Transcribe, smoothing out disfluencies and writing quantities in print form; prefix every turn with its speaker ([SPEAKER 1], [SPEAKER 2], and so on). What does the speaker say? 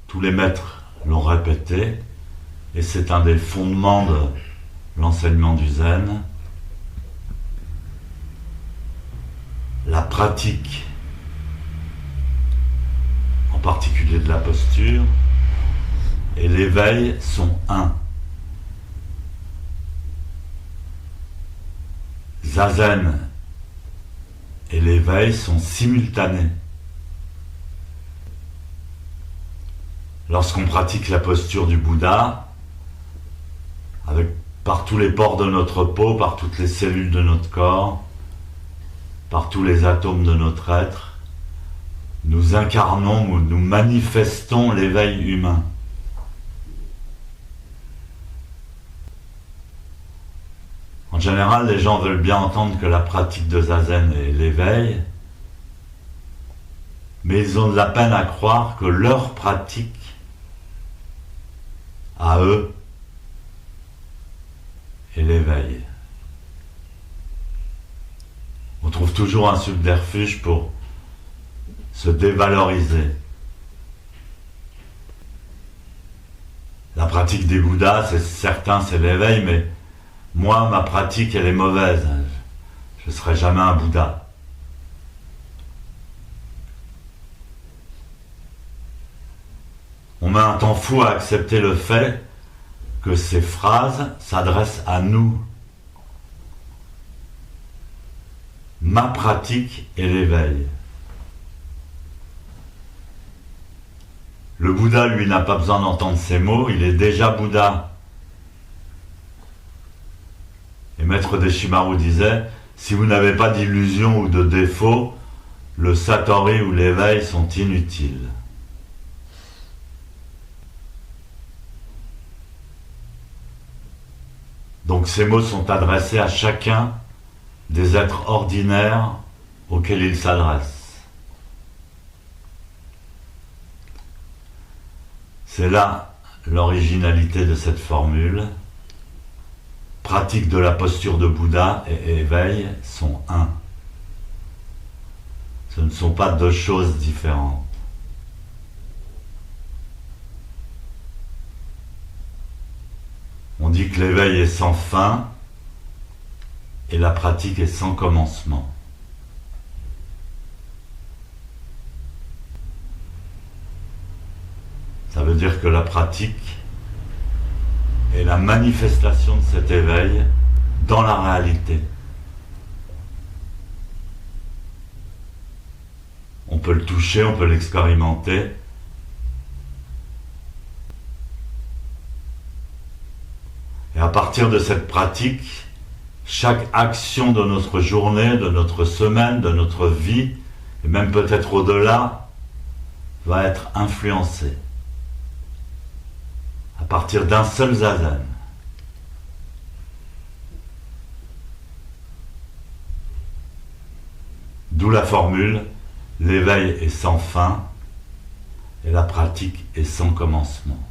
[SPEAKER 1] Tous les maîtres l'ont répété, et c'est un des fondements de l'enseignement du zen. La pratique, en particulier de la posture, et l'éveil sont un. Zazen et l'éveil sont simultanés. Lorsqu'on pratique la posture du Bouddha, par tous les pores de notre peau, par toutes les cellules de notre corps, par tous les atomes de notre être, nous incarnons ou nous manifestons l'éveil humain. En général, les gens veulent bien entendre que la pratique de Zazen est l'éveil, mais ils ont de la peine à croire que leur pratique, à eux, est l'éveil. On trouve toujours un subterfuge pour se dévaloriser. La pratique des Bouddhas, c'est certain, c'est l'éveil, mais moi, ma pratique, elle est mauvaise. Je ne serai jamais un Bouddha. On met un temps fou à accepter le fait que ces phrases s'adressent à nous. Ma pratique est l'éveil. Le Bouddha, lui, n'a pas besoin d'entendre ces mots, il est déjà Bouddha. Et Maître Deshimaru disait, si vous n'avez pas d'illusion ou de défaut, le satori ou l'éveil sont inutiles. Donc ces mots sont adressés à chacun des êtres ordinaires auxquels ils s'adressent. C'est là l'originalité de cette formule. Pratique de la posture de Bouddha et éveil sont un. Ce ne sont pas deux choses différentes. On dit que l'éveil est sans fin et la pratique est sans commencement. Ça veut dire que la pratique est la manifestation de cet éveil dans la réalité. On peut le toucher, on peut l'expérimenter. Et à partir de cette pratique, chaque action de notre journée, de notre semaine, de notre vie, et même peut-être au-delà, va être influencée. À partir d'un seul zazen. D'où la formule, l'éveil est sans fin et la pratique est sans commencement.